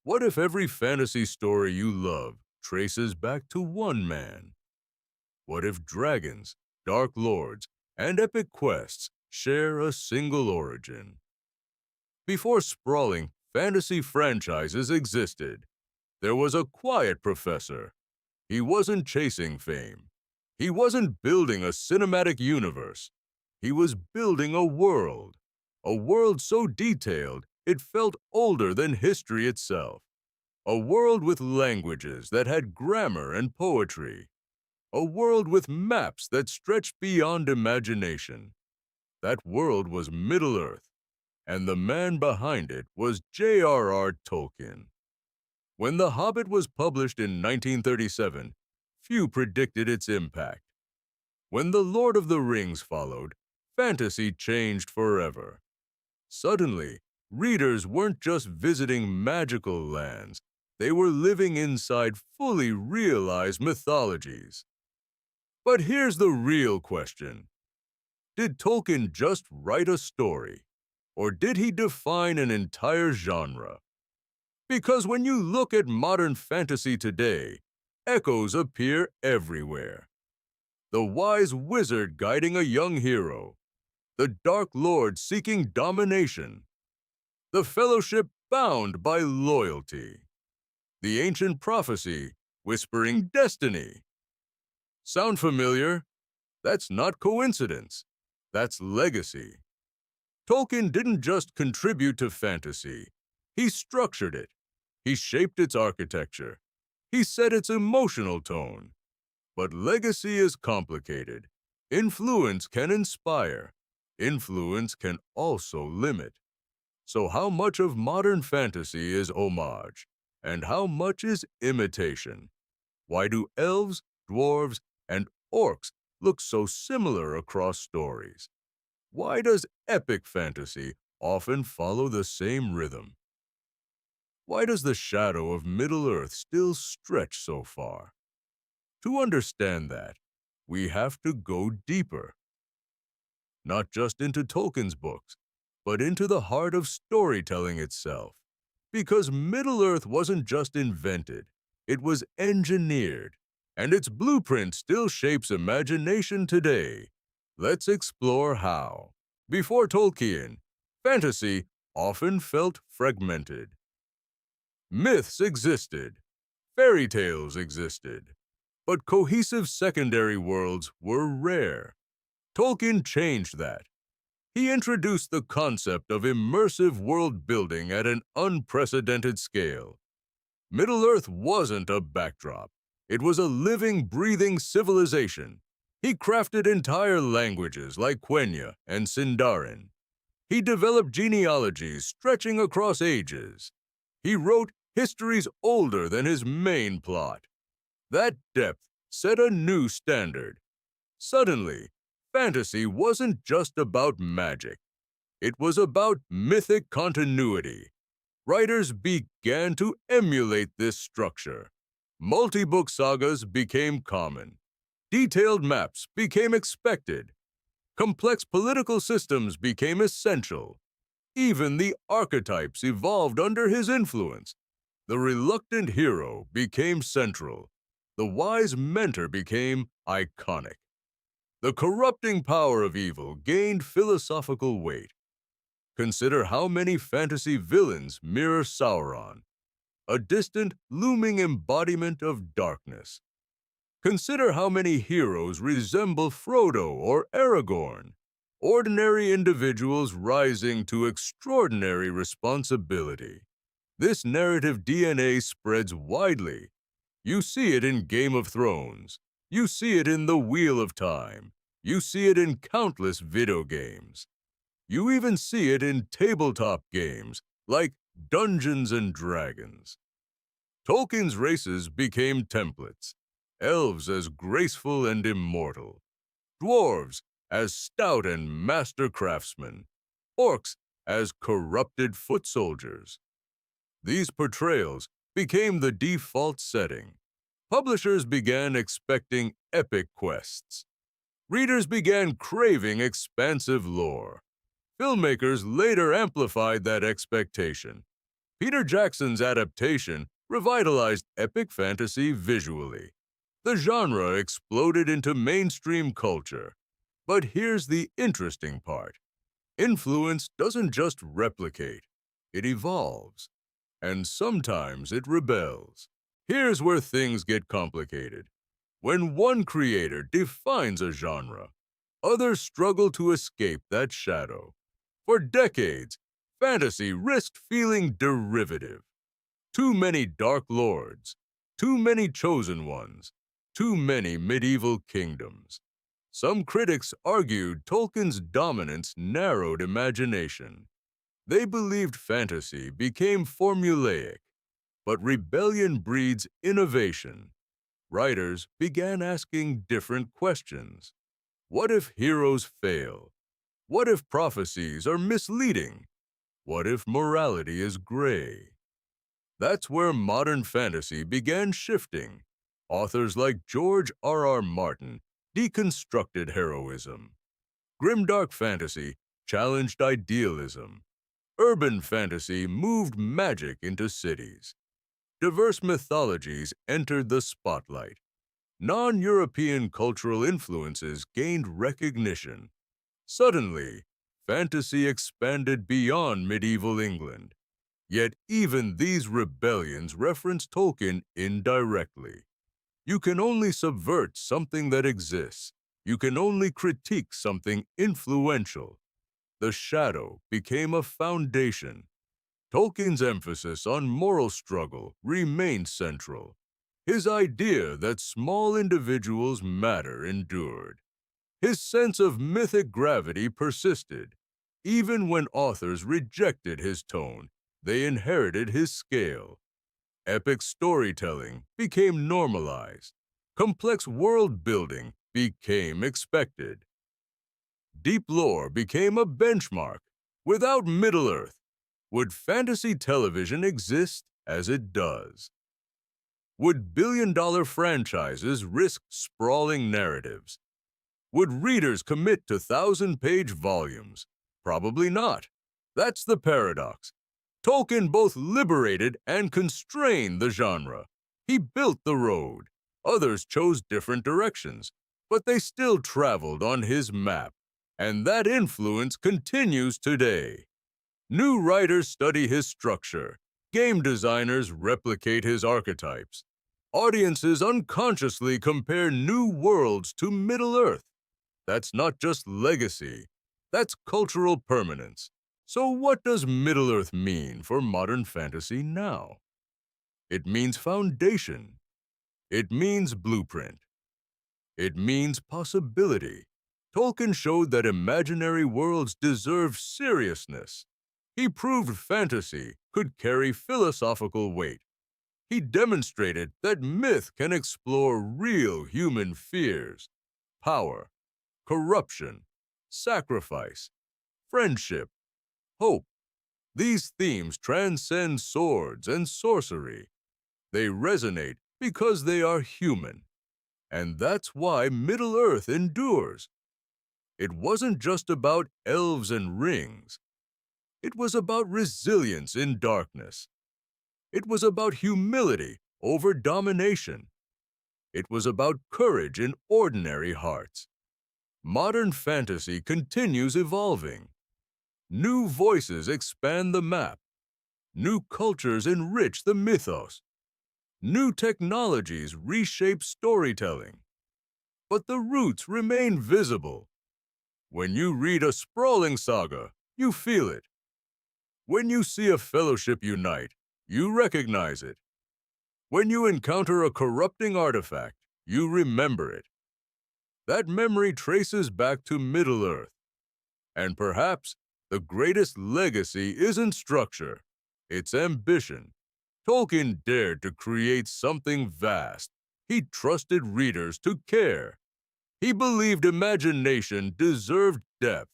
What if every fantasy story you love traces back to one man? What if dragons, dark lords, and epic quests share a single origin? Before sprawling fantasy franchises existed, there was a quiet professor. He wasn't chasing fame. He wasn't building a cinematic universe. He was building a world so detailed it felt older than history itself. A world with languages that had grammar and poetry. A world with maps that stretched beyond imagination. That world was Middle-earth, and the man behind it was J.R.R. Tolkien. When The Hobbit was published in 1937, few predicted its impact. When The Lord of the Rings followed, fantasy changed forever. Suddenly, readers weren't just visiting magical lands, they were living inside fully realized mythologies. But here's the real question. Did Tolkien just write a story, or did he define an entire genre? Because when you look at modern fantasy today, echoes appear everywhere. The wise wizard guiding a young hero, the dark lord seeking domination, the fellowship bound by loyalty, the ancient prophecy whispering destiny. Sound familiar? That's not coincidence. That's legacy. Tolkien didn't just contribute to fantasy. He structured it. He shaped its architecture. He set its emotional tone. But legacy is complicated. Influence can inspire. Influence can also limit. So how much of modern fantasy is homage? And how much is imitation? Why do elves, dwarves, and orcs look so similar across stories? Why does epic fantasy often follow the same rhythm? Why does the shadow of Middle-earth still stretch so far? To understand that, we have to go deeper, not just into Tolkien's books, but into the heart of storytelling itself. Because Middle-earth wasn't just invented, it was engineered, and its blueprint still shapes imagination today. Let's explore how. Before Tolkien, fantasy often felt fragmented. Myths existed, fairy tales existed, but cohesive secondary worlds were rare. Tolkien changed that. He introduced the concept of immersive world building at an unprecedented scale. Middle-earth wasn't a backdrop. It was a living, breathing civilization. He crafted entire languages like Quenya and Sindarin. He developed genealogies stretching across ages. He wrote histories older than his main plot. That depth set a new standard. Suddenly, fantasy wasn't just about magic. It was about mythic continuity. Writers began to emulate this structure. Multi-book sagas became common. Detailed maps became expected. Complex political systems became essential. Even the archetypes evolved under his influence. The reluctant hero became central. The wise mentor became iconic. The corrupting power of evil gained philosophical weight. Consider how many fantasy villains mirror Sauron, a distant, looming embodiment of darkness. Consider how many heroes resemble Frodo or Aragorn, ordinary individuals rising to extraordinary responsibility. This narrative DNA spreads widely. You see it in Game of Thrones. You see it in The Wheel of Time. You see it in countless video games. You even see it in tabletop games like Dungeons and Dragons. Tolkien's races became templates. Elves as graceful and immortal. Dwarves as stout and master craftsmen. Orcs as corrupted foot soldiers. These portrayals became the default setting. Publishers began expecting epic quests. Readers began craving expansive lore. Filmmakers later amplified that expectation. Peter Jackson's adaptation revitalized epic fantasy visually. The genre exploded into mainstream culture. But here's the interesting part. Influence doesn't just replicate, it evolves. And sometimes it rebels. Here's where things get complicated. When one creator defines a genre, others struggle to escape that shadow. For decades, fantasy risked feeling derivative. Too many dark lords, too many chosen ones, too many medieval kingdoms. Some critics argued Tolkien's dominance narrowed imagination. They believed fantasy became formulaic, but rebellion breeds innovation. Writers began asking different questions. What if heroes fail? What if prophecies are misleading? What if morality is gray? That's where modern fantasy began shifting. Authors like George R. R. Martin deconstructed heroism. Grimdark fantasy challenged idealism. Urban fantasy moved magic into cities. Diverse mythologies entered the spotlight. Non-European cultural influences gained recognition. Suddenly, fantasy expanded beyond medieval England. Yet even these rebellions reference Tolkien indirectly. You can only subvert something that exists. You can only critique something influential. The shadow became a foundation. Tolkien's emphasis on moral struggle remained central. His idea that small individuals matter endured. His sense of mythic gravity persisted. Even when authors rejected his tone, they inherited his scale. Epic storytelling became normalized. Complex world building became expected. Deep lore became a benchmark. Without Middle-earth, would fantasy television exist as it does? Would billion-dollar franchises risk sprawling narratives? Would readers commit to thousand-page volumes? Probably not. That's the paradox. Tolkien both liberated and constrained the genre. He built the road. Others chose different directions, but they still traveled on his map. And that influence continues today. New writers study his structure. Game designers replicate his archetypes. Audiences unconsciously compare new worlds to Middle-earth. That's not just legacy, that's cultural permanence. So what does Middle-earth mean for modern fantasy now? It means foundation. It means blueprint. It means possibility. Tolkien showed that imaginary worlds deserve seriousness. He proved fantasy could carry philosophical weight. He demonstrated that myth can explore real human fears, power, corruption, sacrifice, friendship, hope. These themes transcend swords and sorcery. They resonate because they are human. And that's why Middle-earth endures. It wasn't just about elves and rings. It was about resilience in darkness. It was about humility over domination. It was about courage in ordinary hearts. Modern fantasy continues evolving. New voices expand the map. New cultures enrich the mythos. New technologies reshape storytelling. But the roots remain visible. When you read a sprawling saga, you feel it. When you see a fellowship unite, you recognize it. When you encounter a corrupting artifact, you remember it. That memory traces back to Middle-earth. And perhaps the greatest legacy isn't structure, it's ambition. Tolkien dared to create something vast. He trusted readers to care. He believed imagination deserved depth.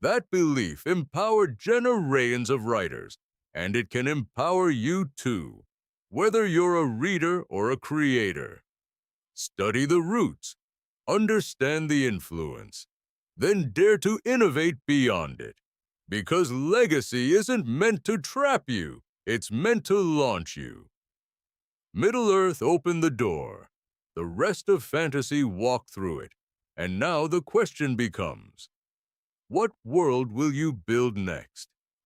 That belief empowered generations of writers, and it can empower you too, whether you're a reader or a creator. Study the roots, understand the influence, then dare to innovate beyond it. Because legacy isn't meant to trap you, It's meant to launch you. Middle-earth opened the door. The rest of fantasy walked through it. And now the question becomes, what world will you build next?